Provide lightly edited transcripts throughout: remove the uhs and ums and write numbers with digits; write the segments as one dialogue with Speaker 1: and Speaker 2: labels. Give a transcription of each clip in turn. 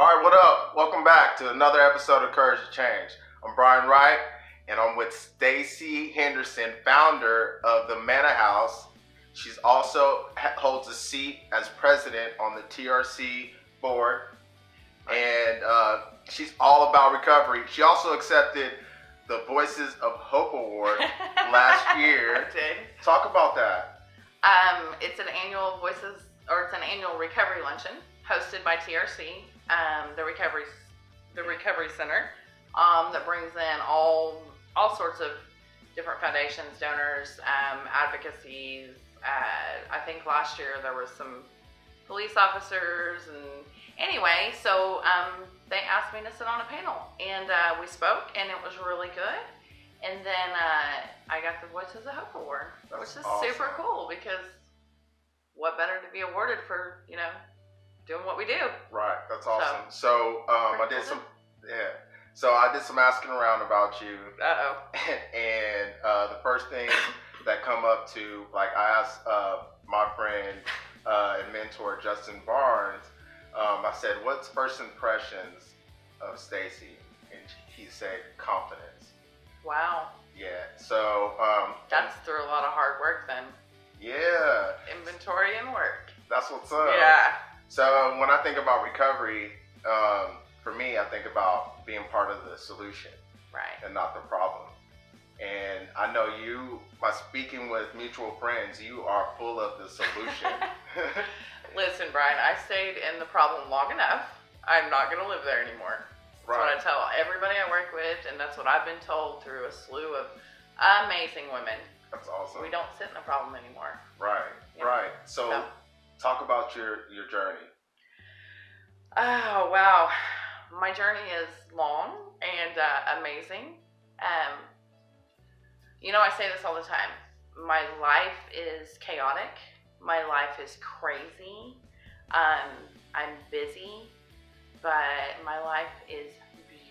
Speaker 1: All right, what up? Welcome back to another episode of Courage to Change. I'm Brian Wright, and I'm with Stacey Henderson, founder of the Manah House. She's also holds a seat as president on the TRC board, and she's all about recovery. She also accepted the Voices of Hope Award last year.
Speaker 2: I did.
Speaker 1: Talk about that.
Speaker 2: It's an annual annual recovery luncheon hosted by TRC, the recovery center, that brings in all sorts of different foundations, donors, advocacies. I think last year there was some police officers, and anyway, so they asked me to sit on a panel, and we spoke, and it was really good. And then I got the Voices of Hope Award, which is awesome. Super cool, because what better to be awarded for, doing what we do. Right,
Speaker 1: that's awesome. So I did some asking around about you.
Speaker 2: Uh-oh.
Speaker 1: And the first thing that come up to, like, I asked my friend and mentor Justin Barnes, I said, what's first impressions of Stacey? And he said, confidence.
Speaker 2: Wow.
Speaker 1: Yeah, so
Speaker 2: that's through a lot of hard work then.
Speaker 1: Yeah.
Speaker 2: Inventory and work.
Speaker 1: That's what's up.
Speaker 2: Yeah.
Speaker 1: So when I think about recovery, for me, I think about being part of the solution,
Speaker 2: right,
Speaker 1: and not the problem. And I know you, by speaking with mutual friends, you are full of the solution.
Speaker 2: Listen, Brian, I stayed in the problem long enough. I'm not going to live there anymore. That's what I tell everybody I work with, and that's what I've been told through a slew of amazing women.
Speaker 1: That's awesome.
Speaker 2: We don't sit in the problem anymore.
Speaker 1: Right, right. So talk about your journey.
Speaker 2: Oh, wow. My journey is long and amazing. I say this all the time. My life is chaotic. My life is crazy. I'm busy, but my life is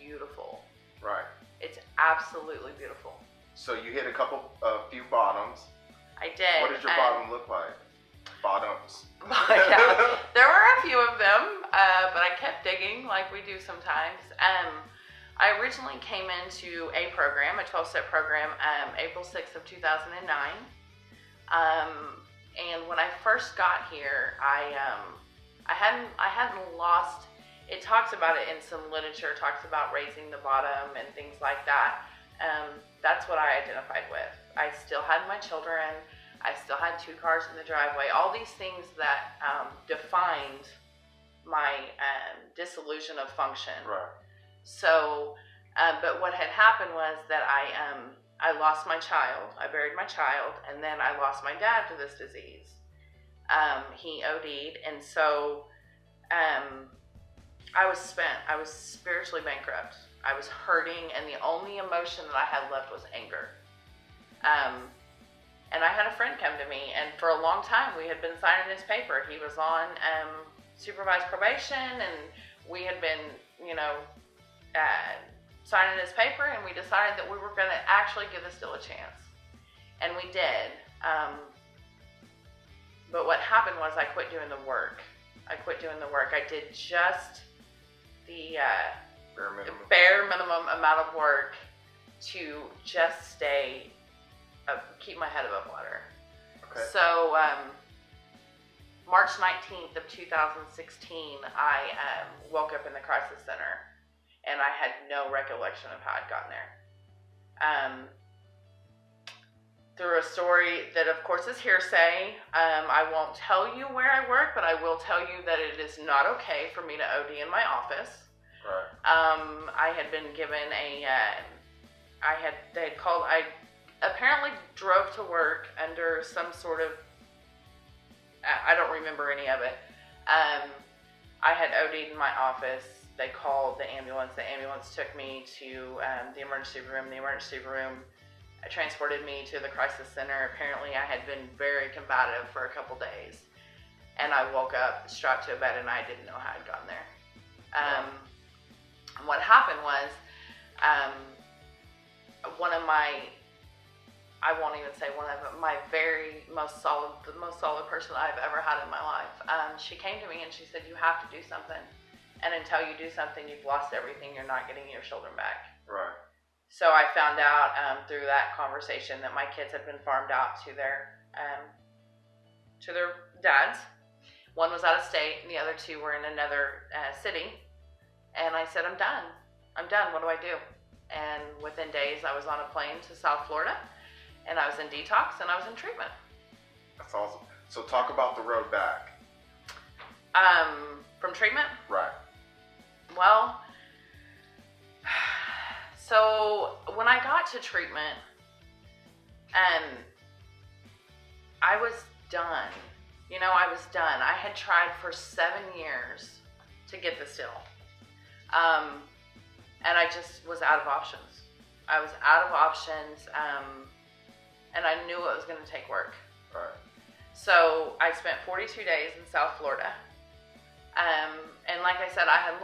Speaker 2: beautiful.
Speaker 1: Right.
Speaker 2: It's absolutely beautiful.
Speaker 1: So you hit a few bottoms.
Speaker 2: I did.
Speaker 1: What did your bottom look like? Bottoms.
Speaker 2: Yeah, there were a few of them, but I kept digging like we do sometimes. I originally came into a program, a 12-step program, April 6th of 2009. And when I first got here, I hadn't lost. It talks about it in some literature. Talks about raising the bottom and things like that. That's what I identified with. I still had my children. I still had 2 cars in the driveway. All these things that defined my dissolution of function.
Speaker 1: Right. So,
Speaker 2: but what had happened was that I lost my child. I buried my child, and then I lost my dad to this disease. He OD'd, and so I was spent. I was spiritually bankrupt. I was hurting, and the only emotion that I had left was anger. And I had a friend come to me, and for a long time we had been signing his paper. He was on supervised probation, and we had been, signing his paper, and we decided that we were going to actually give this deal a chance. And we did. But what happened was I quit doing the work. I did just the bare minimum amount of work to just keep my head above water.
Speaker 1: Okay.
Speaker 2: So March 19th of 2016, I woke up in the crisis center, and I had no recollection of how I'd gotten there. Through a story that, of course, is hearsay. I won't tell you where I work, but I will tell you that it is not okay for me to OD in my office.
Speaker 1: Right.
Speaker 2: I had been given I apparently drove to work under some sort of, I don't remember any of it. I had OD'd in my office. They called the ambulance. The ambulance took me to the emergency room. The emergency room transported me to the crisis center. Apparently I had been very combative for a couple days, and I woke up strapped to a bed, and I didn't know how I'd gotten there. And what happened was one of my very most solid, the most solid person I've ever had in my life, she came to me and she said, you have to do something. and until you do something, you've lost everything. You're not getting your children back.
Speaker 1: Right.
Speaker 2: So I found out through that conversation that my kids had been farmed out to their dads. One was out of state, and the other two were in another city. And I said, I'm done. What do I do? And within days, I was on a plane to South Florida, and I was in detox, and I was in treatment.
Speaker 1: That's awesome. So talk about the road back.
Speaker 2: From treatment?
Speaker 1: Right.
Speaker 2: Well, so when I got to treatment, I was done. I was done. I had tried for 7 years to get this deal. And I just was out of options. I was out of options, and I knew it was going to take work.
Speaker 1: Right.
Speaker 2: So I spent 42 days in South Florida. And like I said, I had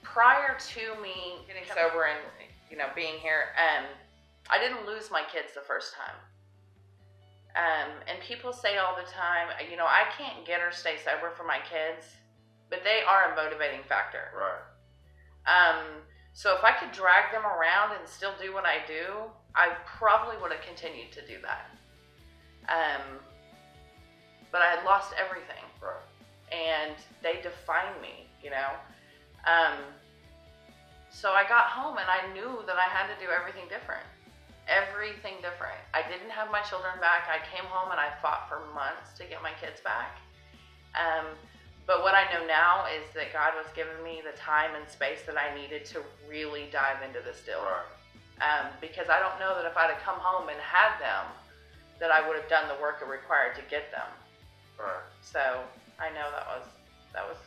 Speaker 2: prior to me getting sober and being here, I didn't lose my kids the first time. And people say all the time, I can't get or stay sober for my kids, but they are a motivating factor.
Speaker 1: Right.
Speaker 2: So if I could drag them around and still do what I do, I probably would have continued to do that. But I had lost everything.
Speaker 1: Right.
Speaker 2: And they defined me, So I got home and I knew that I had to do everything different. Everything different. I didn't have my children back. I came home and I fought for months to get my kids back. But what I know now is that God was giving me the time and space that I needed to really dive into this deal.
Speaker 1: Right.
Speaker 2: Because I don't know that if I'd have come home and had them, that I would have done the work it required to get them.
Speaker 1: Right.
Speaker 2: So I know that was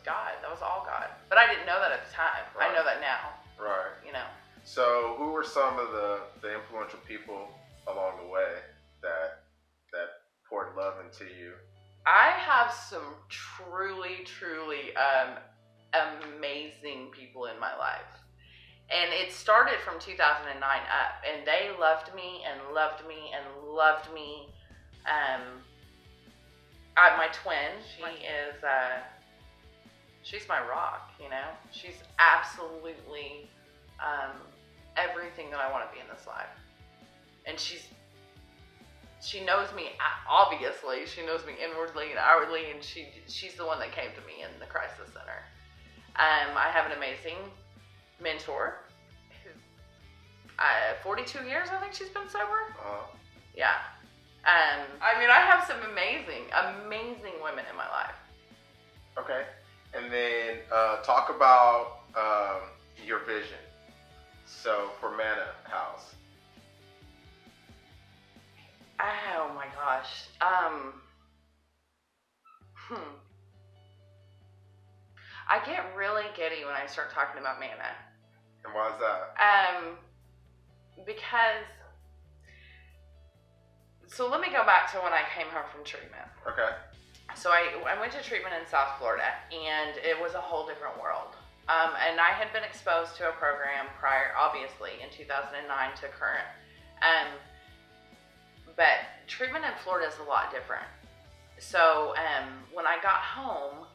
Speaker 2: God. That was all God. But I didn't know that at the time.
Speaker 1: Right.
Speaker 2: I know that now.
Speaker 1: Right.
Speaker 2: So
Speaker 1: who were some of the influential people along the way that poured love into you?
Speaker 2: I have some truly, truly amazing people in my life. And it started from 2009 up. And they loved me and loved me and loved me. My twin, she's my rock, She's absolutely everything that I want to be in this life. And she knows me, obviously. She knows me inwardly and outwardly, and she's the one that came to me in the crisis center. I have an amazing mentor who 42 years, I think she's been sober. Yeah. I have some amazing women in my life.
Speaker 1: Okay. And then talk about your vision. So for Manah House.
Speaker 2: Oh my gosh. I get really giddy when I start talking about Manah.
Speaker 1: And why is that?
Speaker 2: Because, so let me go back to when I came home from treatment.
Speaker 1: Okay.
Speaker 2: So I went to treatment in South Florida, and it was a whole different world. And I had been exposed to a program prior, obviously, in 2009 to current. But treatment in Florida is a lot different. So when I got home,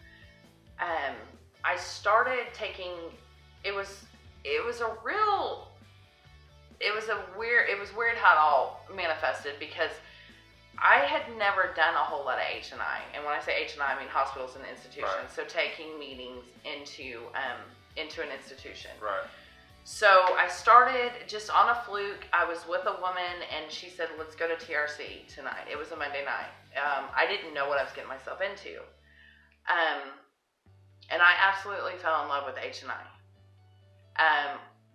Speaker 2: I started taking. It was weird how it all manifested, because I had never done a whole lot of H&I. And when I say H&I, I mean hospitals and institutions.
Speaker 1: Right.
Speaker 2: So taking meetings into an institution.
Speaker 1: Right.
Speaker 2: So I started just on a fluke. I was with a woman, and she said, let's go to TRC tonight. It was a Monday night. I didn't know what I was getting myself into. And I absolutely fell in love with H&I.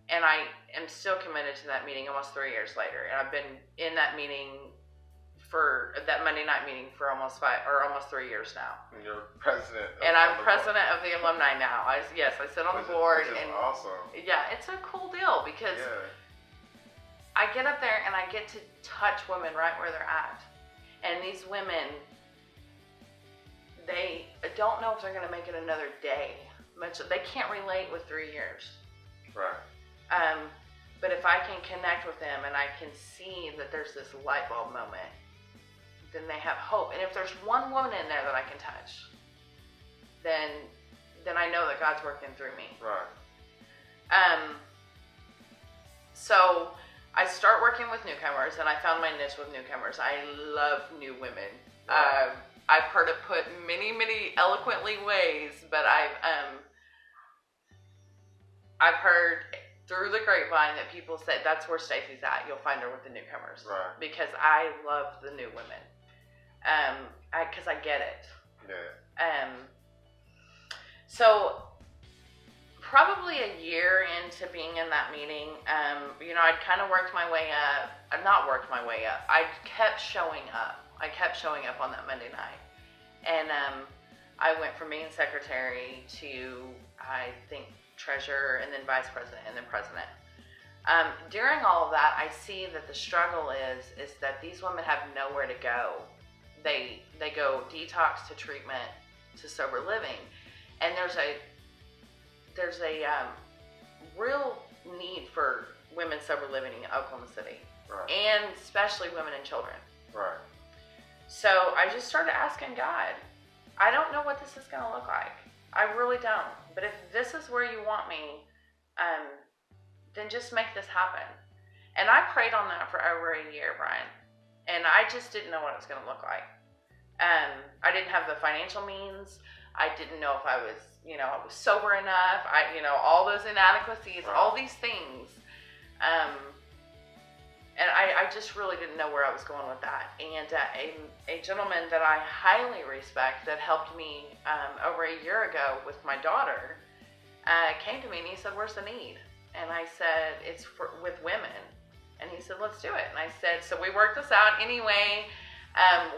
Speaker 2: And I am still committed to that meeting almost 3 years later. And I've been in that meeting for that Monday night meeting for almost 3 years now.
Speaker 1: And you're president.
Speaker 2: And I'm president of the alumni now. I sit on the board.
Speaker 1: Which is
Speaker 2: and
Speaker 1: awesome.
Speaker 2: Yeah, it's a cool deal, because I get up there and I get to touch women right where they're at. And these women, they don't know if they're going to make it another day. They can't relate with 3 years.
Speaker 1: Right.
Speaker 2: But if I can connect with them and I can see that there's this light bulb moment, then they have hope. And if there's one woman in there that I can touch, then then I know that God's working through me.
Speaker 1: Right.
Speaker 2: So I start working with newcomers, and I found my niche with newcomers. I love new women.
Speaker 1: Right.
Speaker 2: I've heard it put many, many eloquently ways, but I've heard through the grapevine that people said that's where Stacey's at. You'll find her with the newcomers.
Speaker 1: Right.
Speaker 2: Because I love the new women. Because I get it.
Speaker 1: Yeah.
Speaker 2: So probably a year into being in that meeting, I'd kind of worked my way up. Not worked my way up. I kept showing up. I kept showing up on that Monday night. And I went from being secretary to, I think, treasurer, and then vice president, and then president. During all of that, I see that the struggle is that these women have nowhere to go. They go detox to treatment to sober living. And there's a real need for women sober living in Oklahoma City.
Speaker 1: Right.
Speaker 2: And especially women and children.
Speaker 1: Right.
Speaker 2: So I just started asking God, I don't know what this is going to look like. I really don't. But if this is where you want me, then just make this happen. And I prayed on that for over a year, Brian. And I just didn't know what it was going to look like. I didn't have the financial means. I didn't know if I was, I was sober enough. All those inadequacies,
Speaker 1: right.
Speaker 2: all these things. And I just really didn't know where I was going with that. And a gentleman that I highly respect that helped me over a year ago with my daughter came to me and he said, "Where's the need?" And I said, "It's with women." And he said, "Let's do it." And I said, so we worked this out anyway.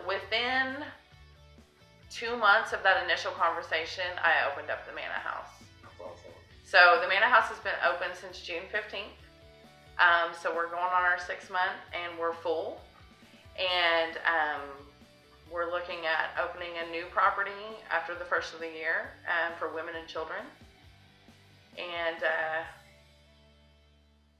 Speaker 2: Within 2 months of that initial conversation, I opened up the Manah House.
Speaker 1: That's awesome.
Speaker 2: So the Manah House has been open since June 15th. So we're going on our 6th month and we're full. And we're looking at opening a new property after the first of the year for women and children. And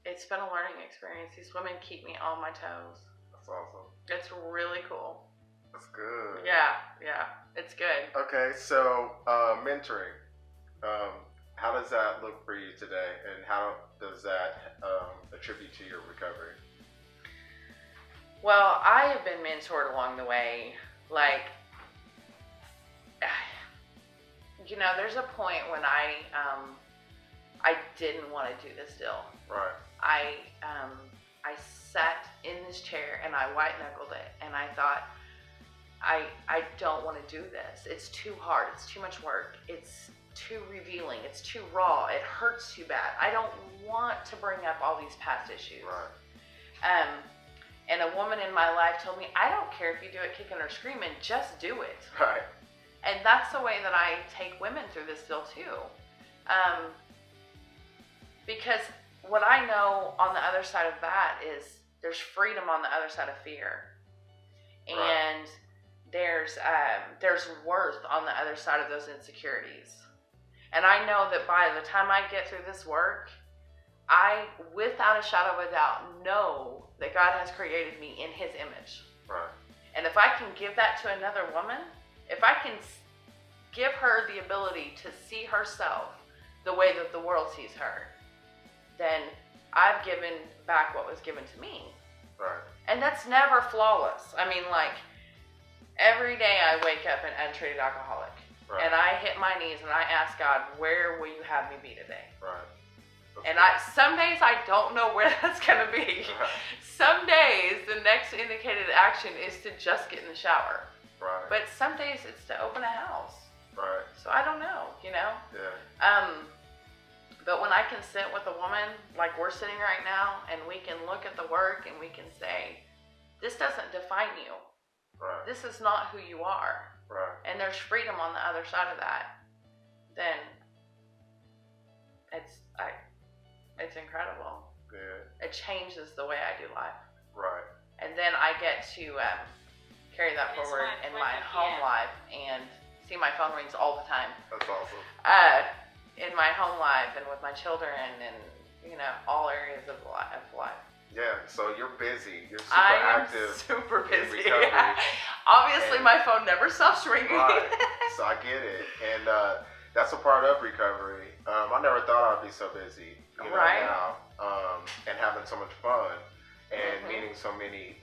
Speaker 2: it's been a learning experience. These women keep me on my toes.
Speaker 1: That's awesome.
Speaker 2: It's really cool.
Speaker 1: That's good.
Speaker 2: Yeah, it's good.
Speaker 1: Okay, so mentoring. How does that look for you today, and how does that attribute to your recovery?
Speaker 2: Well, I have been mentored along the way. Like, there's a point when I didn't want to do this deal.
Speaker 1: Right.
Speaker 2: I sat in this chair and I white knuckled it, and I thought, I don't want to do this. It's too hard. It's too much work. It's too revealing. It's too raw. It hurts too bad. I don't want to bring up all these past issues.
Speaker 1: Right.
Speaker 2: And a woman in my life told me, I don't care if you do it kicking or screaming, just do it.
Speaker 1: Right.
Speaker 2: And that's the way that I take women through this deal too. Because what I know on the other side of that is there's freedom on the other side of fear.
Speaker 1: Right.
Speaker 2: And there's worth on the other side of those insecurities. And I know that by the time I get through this work, I, without a shadow of a doubt, know that God has created me in His image.
Speaker 1: Right.
Speaker 2: And if I can give that to another woman, if I can give her the ability to see herself the way that the world sees her, then I've given back what was given to me.
Speaker 1: Right.
Speaker 2: And that's never flawless. I mean, like, every day I wake up an untreated alcoholic.
Speaker 1: Right.
Speaker 2: And I hit my knees and I ask God, where will you have me be today?
Speaker 1: Right. That's
Speaker 2: And
Speaker 1: good.
Speaker 2: some days I don't know where that's going to be.
Speaker 1: Right.
Speaker 2: Some days the next indicated action is to just get in the shower.
Speaker 1: Right.
Speaker 2: But some days it's to open a house.
Speaker 1: Right.
Speaker 2: So I don't know,
Speaker 1: Yeah.
Speaker 2: But when I can sit with a woman like we're sitting right now and we can look at the work and we can say, this doesn't define you.
Speaker 1: Right.
Speaker 2: This is not who you are.
Speaker 1: Right.
Speaker 2: And there's freedom on the other side of that. Then it's incredible.
Speaker 1: Good.
Speaker 2: It changes the way I do life.
Speaker 1: Right.
Speaker 2: And then I get to carry that forward in my home life and see my phone rings all the time.
Speaker 1: That's awesome.
Speaker 2: In my home life and with my children and, all areas of life.
Speaker 1: Yeah, so you're busy. You're super
Speaker 2: I am
Speaker 1: active.
Speaker 2: super
Speaker 1: in
Speaker 2: busy.
Speaker 1: recovery.
Speaker 2: Obviously,
Speaker 1: And-
Speaker 2: my phone never stops ringing.
Speaker 1: Right. So I get it. And that's a part of recovery. I never thought I'd be so busy,
Speaker 2: right?
Speaker 1: Now, and having so much fun and meeting so many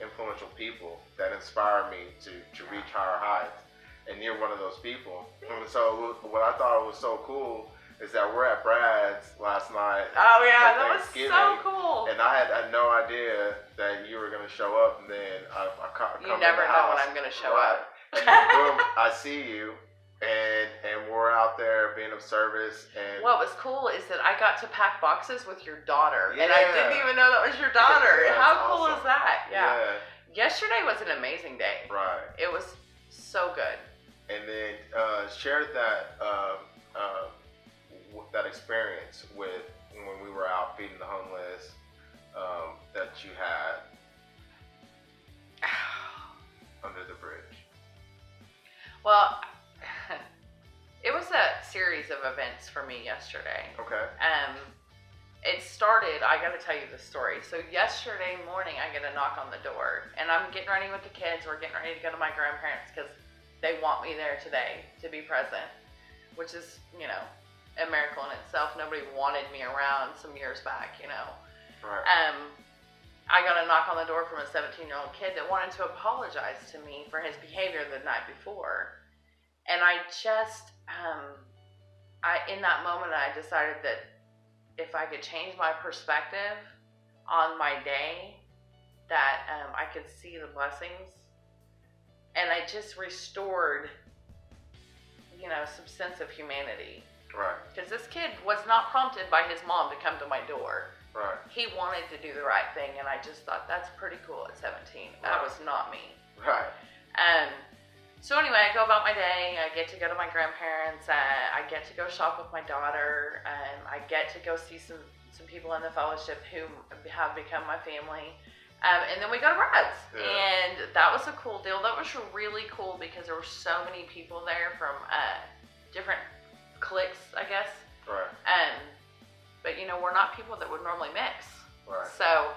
Speaker 1: influential people that inspire me to reach higher heights. And you're one of those people. And so what I thought was so cool is that we're at Brad's last night.
Speaker 2: Oh yeah, that was so cool.
Speaker 1: And I had no idea that you were going to show up. And then I come
Speaker 2: you never know when I'm going to show up.
Speaker 1: And then boom, I see you. And we're out there being of service. And
Speaker 2: what was cool is that I got to pack boxes with your daughter, and I didn't even know that was your daughter. How cool is that? Yeah. Yesterday was an amazing day.
Speaker 1: Right.
Speaker 2: It was so good.
Speaker 1: And then share that that experience with when we were out feeding the homeless that you had under the bridge.
Speaker 2: Well, it was a series of events for me yesterday.
Speaker 1: Okay.
Speaker 2: It started, I gotta tell you the story. So yesterday morning, I get a knock on the door, and I'm getting ready with the kids. We're getting ready to go to my grandparents because they want me there today to be present, which is, a miracle in itself. Nobody wanted me around some years back,
Speaker 1: Right.
Speaker 2: I got a knock on the door from a 17-year-old kid that wanted to apologize to me for his behavior the night before. And I just, in that moment, I decided that if I could change my perspective on my day, that I could see the blessings. And I just restored, some sense of humanity.
Speaker 1: Right.
Speaker 2: Because this kid was not prompted by his mom to come to my door.
Speaker 1: Right.
Speaker 2: He wanted to do the right thing, and I just thought, that's pretty cool at 17. Right. That was not me.
Speaker 1: Right.
Speaker 2: So anyway, I go about my day. I get to go to my grandparents. I get to go shop with my daughter. I get to go see some people in the fellowship who have become my family. And then we go to Brad's. Yeah. And that was a cool deal. That was really cool because there were so many people there from different cliques, I guess.
Speaker 1: Right.
Speaker 2: But we're not people that would normally mix.
Speaker 1: Right.
Speaker 2: So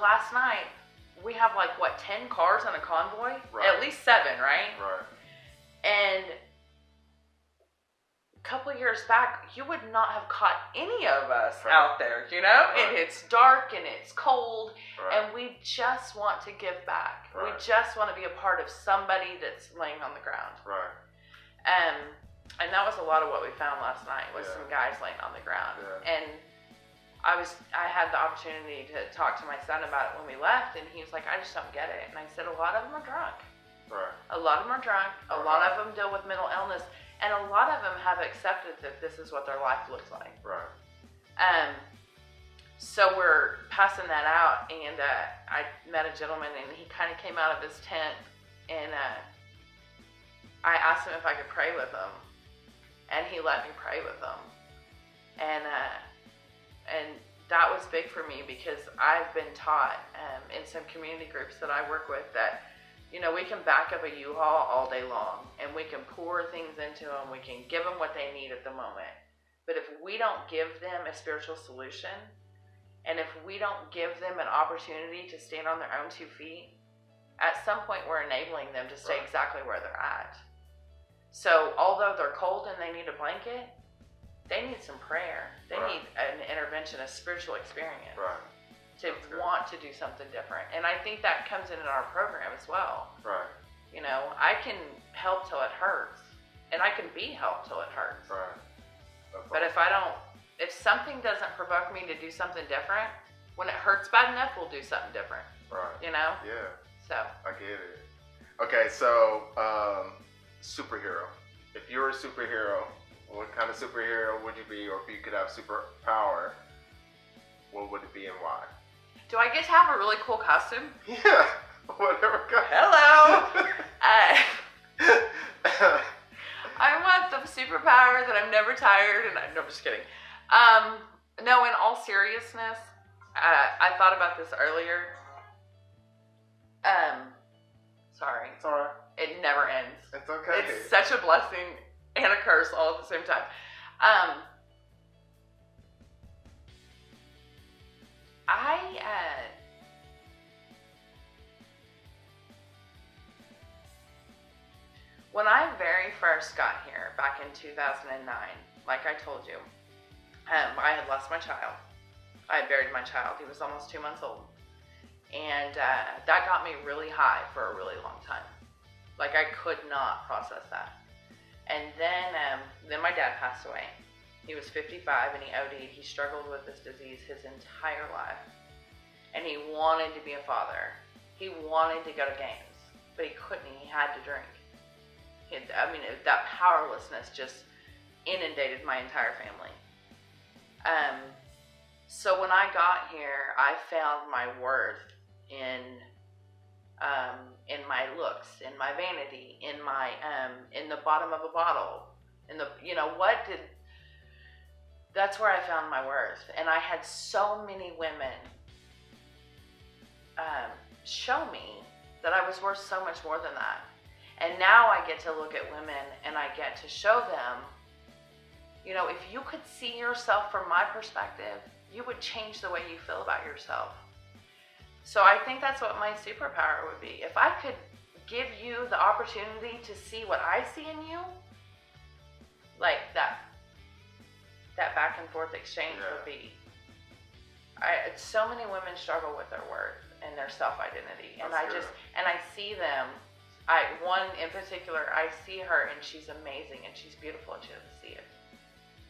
Speaker 2: last night, we have 10 cars in a convoy?
Speaker 1: Right.
Speaker 2: At least 7, right?
Speaker 1: Right.
Speaker 2: And a couple of years back, you would not have caught any of us out there,
Speaker 1: Right.
Speaker 2: And it's dark and it's cold,
Speaker 1: right.
Speaker 2: and we just want to give back.
Speaker 1: Right.
Speaker 2: We just want to be a part of somebody that's laying on the ground.
Speaker 1: Right.
Speaker 2: And that was a lot of what we found last night, was some guys laying on the ground.
Speaker 1: Yeah.
Speaker 2: And I had the opportunity to talk to my son about it when we left, and he was like, I just don't get it. And I said, a lot of them are drunk.
Speaker 1: Right.
Speaker 2: A lot of them are drunk. A lot of them deal with mental illness. And a lot of them have accepted that this is what their life looks like.
Speaker 1: Right.
Speaker 2: So we're passing that out, and I met a gentleman, and he kind of came out of his tent, and I asked him if I could pray with him, and he let me pray with him. And that was big for me, because I've been taught in some community groups that I work with that, we can back up a U-Haul all day long, and we can pour things into them. We can give them what they need at the moment. But if we don't give them a spiritual solution, and if we don't give them an opportunity to stand on their own 2 feet, at some point we're enabling them to stay exactly where they're at. So although they're cold and they need a blanket, they need some prayer. They need an intervention, a spiritual experience.
Speaker 1: Right.
Speaker 2: To want to do something different. And I think that comes in our program as well.
Speaker 1: Right.
Speaker 2: I can help till it hurts, and I can be helped till it hurts.
Speaker 1: Right.
Speaker 2: But if something doesn't provoke me to do something different, when it hurts bad enough, we'll do something different.
Speaker 1: Right.
Speaker 2: Yeah. So.
Speaker 1: I get it. Okay, so superhero. If you're a superhero, what kind of superhero would you be? Or if you could have superpower, what would it be and why?
Speaker 2: Do I get to have a really cool costume?
Speaker 1: Yeah, whatever.
Speaker 2: Hello! I want the superpower that I'm never tired, and no, I'm just kidding. No, in all seriousness, I thought about this earlier. Sorry.
Speaker 1: It's alright.
Speaker 2: It never ends.
Speaker 1: It's okay.
Speaker 2: It's such a blessing and a curse all at the same time. When I very very first got here back in 2009, like I told you, I had lost my child. I had buried my child. He was almost 2 months old. And that got me really high for a really long time. Like, I could not process that. And then my dad passed away. He was 55 and he OD'd. He struggled with this disease his entire life. And he wanted to be a father. He wanted to go to games, but he couldn't. He had to drink. That powerlessness just inundated my entire family. So when I got here, I found my worth in my looks, in my vanity, in my in the bottom of a bottle, that's where I found my worth. And I had so many women show me that I was worth so much more than that. And now I get to look at women and I get to show them, if you could see yourself from my perspective, you would change the way you feel about yourself. So I think that's what my superpower would be. If I could give you the opportunity to see what I see in you, like that back and forth exchange would be. So many women struggle with their worth and their self-identity, and I see them. One in particular, I see her and she's amazing and she's beautiful and she doesn't see it.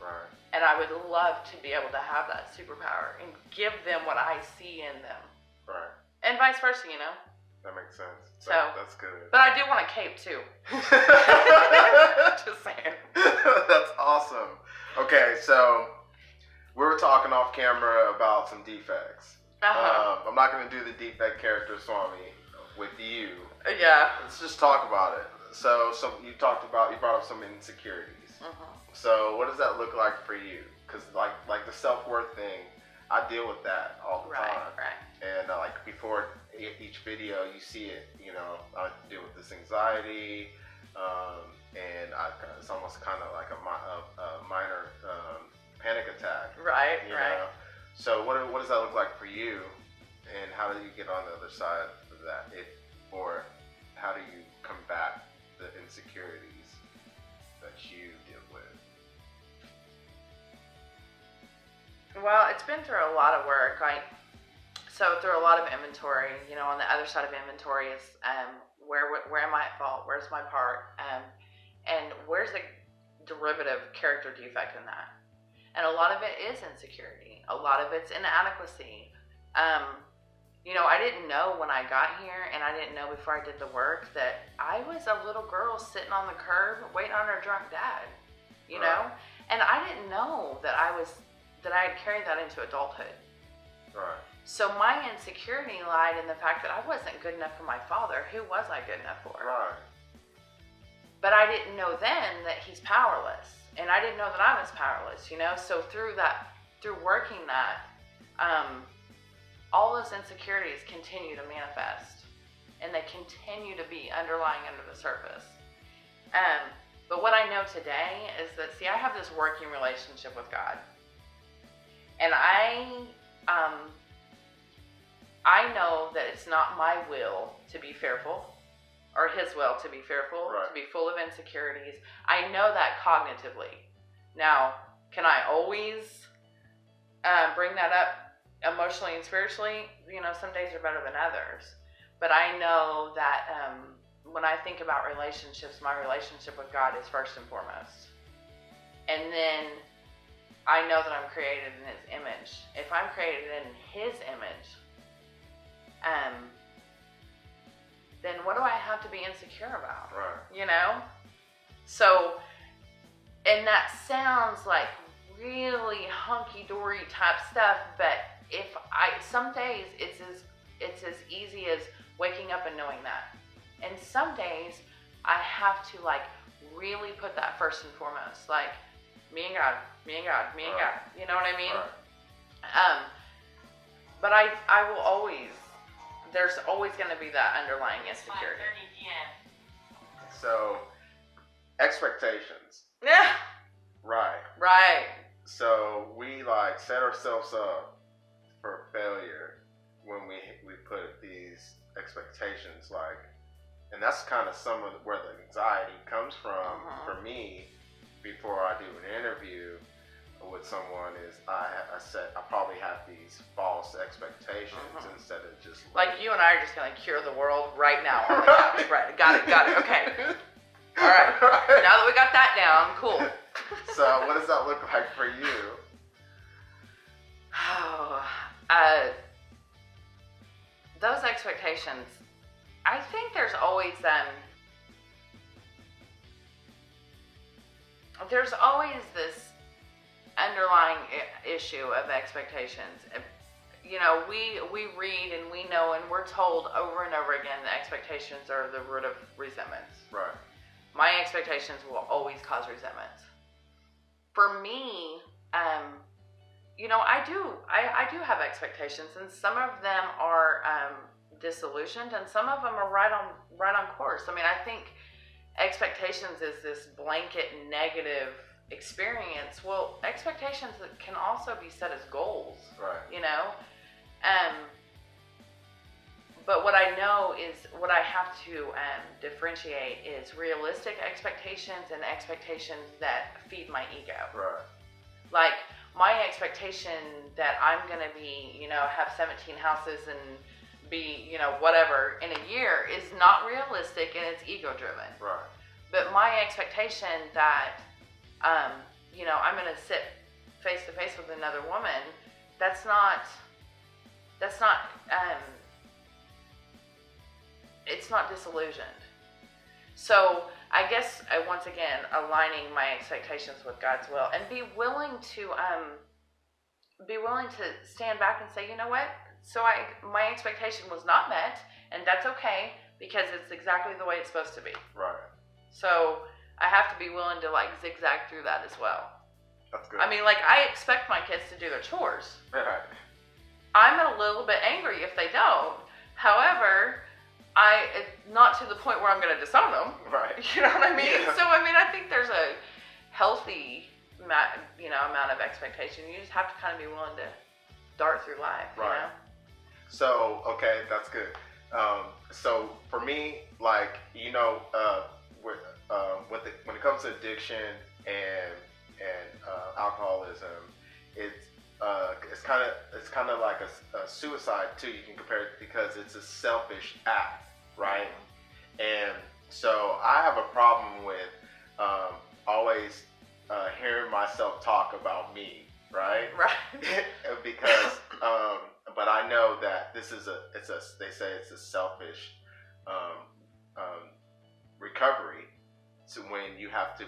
Speaker 1: Right.
Speaker 2: And I would love to be able to have that superpower and give them what I see in them.
Speaker 1: Right.
Speaker 2: And vice versa,
Speaker 1: That makes sense. That's good.
Speaker 2: But I do want a cape too. Just saying.
Speaker 1: That's awesome. Okay, so we were talking off camera about some defects. I'm not going to do the defect character Swami with you.
Speaker 2: Yeah.
Speaker 1: Let's just talk about it. So you brought up some insecurities. So what does that look like for you? Because like the self-worth thing, I deal with that all the time.
Speaker 2: Right.
Speaker 1: And like before each video, you see it. I deal with this anxiety, and it's almost kind of like a minor panic attack.
Speaker 2: Right.
Speaker 1: So what does that look like for you, and how do you get on the other side of that? Or how do you combat the insecurities that you deal with?
Speaker 2: Well, it's been through a lot of work. So through a lot of inventory, on the other side of inventory is where am I at fault? Where's my part? And where's the derivative character defect in that? And a lot of it is insecurity. A lot of it's inadequacy. I didn't know when I got here, and I didn't know before I did the work, that I was a little girl sitting on the curb waiting on her drunk dad, know? And I didn't know that I had carried that into adulthood.
Speaker 1: Right.
Speaker 2: So my insecurity lied in the fact that I wasn't good enough for my father. Who was I good enough for?
Speaker 1: Right.
Speaker 2: But I didn't know then that he's powerless. And I didn't know that I was powerless, So through working that, all those insecurities continue to manifest. And they continue to be underlying under the surface. But what I know today is that, I have this working relationship with God. And I know that it's not my will to be fearful, or his will to be fearful, to be full of insecurities. I know that cognitively. Now, can I always bring that up emotionally and spiritually? Some days are better than others. But I know that when I think about relationships, my relationship with God is first and foremost. And then I know that I'm created in his image. If I'm created in his image, then what do I have to be insecure about?
Speaker 1: Right.
Speaker 2: So, and that sounds like really hunky-dory type stuff, but some days it's as easy as waking up and knowing that. And some days I have to really put that first and foremost, me and God, me and God, me and God. You know what I mean?
Speaker 1: Right.
Speaker 2: But I will always, there's always going to be that underlying insecurity.
Speaker 1: So, expectations.
Speaker 2: Yeah.
Speaker 1: Right. So we set ourselves up for failure when we put these expectations And that's kind of some of where the anxiety comes from for me before I do an interview with someone is I probably have these false expectations instead of just
Speaker 2: like you and I are just going to cure the world right now on the couch. Right. Got it. Okay. All right. Now that we got that down, cool.
Speaker 1: So what does that look like for you?
Speaker 2: Oh, those expectations, I think there's always this underlying issue of expectations. You know, we read and we know and we're told over and over again that expectations are the root of resentments.
Speaker 1: Right.
Speaker 2: My expectations will always cause resentments. For me, you know, I do have expectations, and some of them are disillusioned, and some of them are right on course. I mean, I think expectations is this blanket negative experience. Well, expectations can also be set as goals,
Speaker 1: right?
Speaker 2: You know, but what I know is what I have to differentiate is realistic expectations and expectations that feed my ego.
Speaker 1: Right.
Speaker 2: Like my expectation that I'm gonna be, you know, have 17 houses and be, you know, whatever in a year is not realistic and it's ego driven.
Speaker 1: Right.
Speaker 2: But my expectation that, you know, I'm gonna sit face to face with another woman, that's not, it's not disillusioned. So I guess once again, aligning my expectations with God's will and be willing to stand back and say, you know what? So my expectation was not met, and that's okay because it's exactly the way it's supposed to be.
Speaker 1: Right.
Speaker 2: So I have to be willing to like zigzag through that as well.
Speaker 1: That's good.
Speaker 2: I mean, like I expect my kids to do their chores.
Speaker 1: Right.
Speaker 2: I'm a little bit angry if they don't. However, not to the point where I'm going to disown them.
Speaker 1: Right.
Speaker 2: You know what I mean?
Speaker 1: Yeah.
Speaker 2: So I mean, I think there's a healthy, you know, amount of expectation. You just have to kind of be willing to dart through life.
Speaker 1: Right.
Speaker 2: You know?
Speaker 1: So okay, that's good. So for me, like you know, when it comes to addiction and alcoholism, it's kind of like a suicide too. You can compare it because it's a selfish act, right? And so I have a problem with always hearing myself talk about me, right?
Speaker 2: Right.
Speaker 1: Because but I know that they say it's a selfish recovery. So when you have to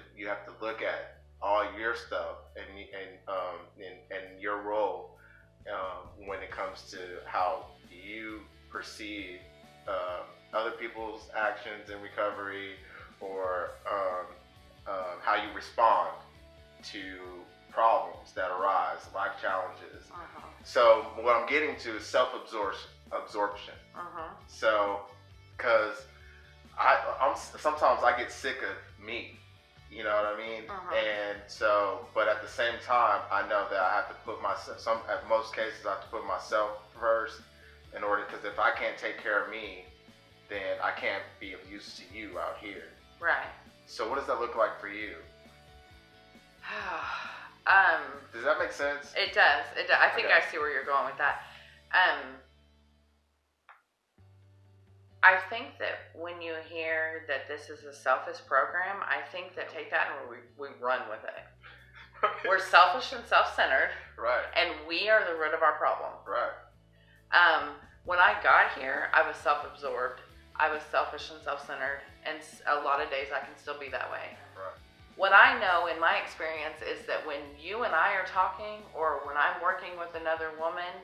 Speaker 1: look at all your stuff and your role when it comes to how you perceive other people's actions in recovery or how you respond to problems that arise, life challenges. So what I'm getting to is self-absorption. So, because sometimes I get sick of me, you know what I mean? And so, but at the same time, I know that I have to put myself, at most cases, I have to put myself first in order, because if I can't take care of me, then I can't be of use to you out here.
Speaker 2: Right.
Speaker 1: So what does that look like for you? Does that make sense?
Speaker 2: It does. I think
Speaker 1: Okay.
Speaker 2: I see where you're going with that. I think that when you hear that this is a selfish program, I think that take that and we run with it. We're selfish and self-centered.
Speaker 1: Right.
Speaker 2: And we are the root of our problem.
Speaker 1: Right.
Speaker 2: When I got here, I was self-absorbed. I was selfish and self-centered. And a lot of days I can still be that way.
Speaker 1: Right.
Speaker 2: What I know in my experience is that when you and I are talking, or when I'm working with another woman,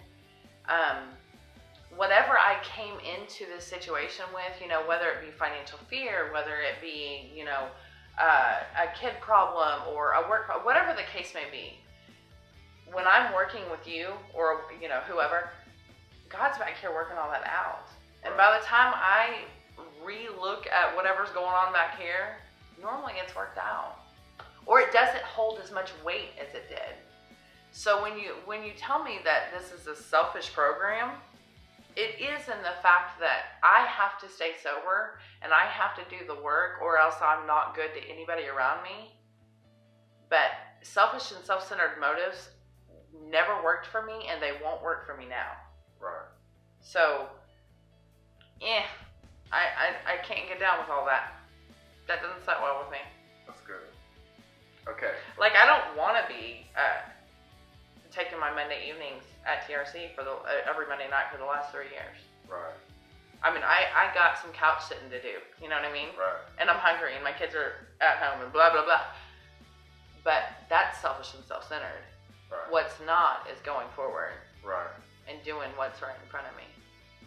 Speaker 2: whatever I came into this situation with, you know, whether it be financial fear, whether it be, you know, a kid problem or a work problem, whatever the case may be, when I'm working with you or, you know, whoever, God's back here working all that out. And by the time I re-look at whatever's going on back here, normally it's worked out. Or it doesn't hold as much weight as it did. So when you tell me that this is a selfish program, it is in the fact that I have to stay sober and I have to do the work, or else I'm not good to anybody around me. But selfish and self-centered motives never worked for me, and they won't work for me now.
Speaker 1: Right.
Speaker 2: So, I can't get down with all that. That doesn't sit well with me.
Speaker 1: That's good. Okay.
Speaker 2: Like, I don't want to be taking my Monday evenings at TRC for every Monday night for the last 3 years.
Speaker 1: Right.
Speaker 2: I mean, I got some couch sitting to do. You know what I mean?
Speaker 1: Right.
Speaker 2: And I'm hungry, and my kids are at home, and blah blah blah. But that's selfish and self-centered.
Speaker 1: Right.
Speaker 2: What's not is going forward.
Speaker 1: Right.
Speaker 2: And doing what's right in front of me.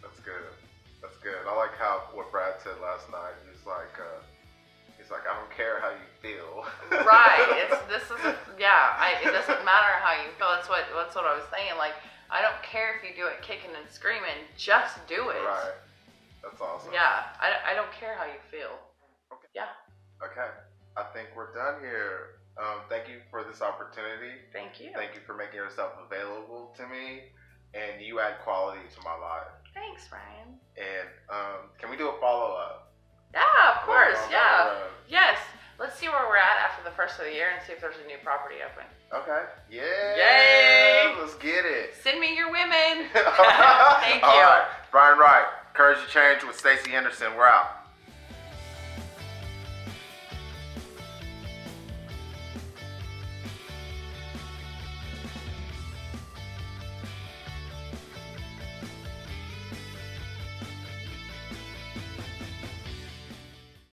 Speaker 1: That's good. That's good. I like what Brad said last night. He's like, I don't care how you feel.
Speaker 2: Right. It doesn't matter how you feel. That's what I was saying. Like, I don't care if you do it kicking and screaming. Just do it.
Speaker 1: Right. That's awesome.
Speaker 2: Yeah. I don't care how you feel.
Speaker 1: Okay.
Speaker 2: Yeah.
Speaker 1: Okay. I think we're done here. Thank you for this opportunity.
Speaker 2: Thank you.
Speaker 1: Thank you for making yourself available to me, and you add quality to my life.
Speaker 2: Thanks, Ryan.
Speaker 1: And can we do a follow-up?
Speaker 2: Yeah, of course. Yeah. Yes. Let's see where we're at after the first of the year and see if there's a new property open.
Speaker 1: Okay. Yeah.
Speaker 2: Yay.
Speaker 1: Let's get it.
Speaker 2: Send me your women. Thank you.
Speaker 1: All right. Brian Wright, Courage to Change with Stacey Henderson. We're out.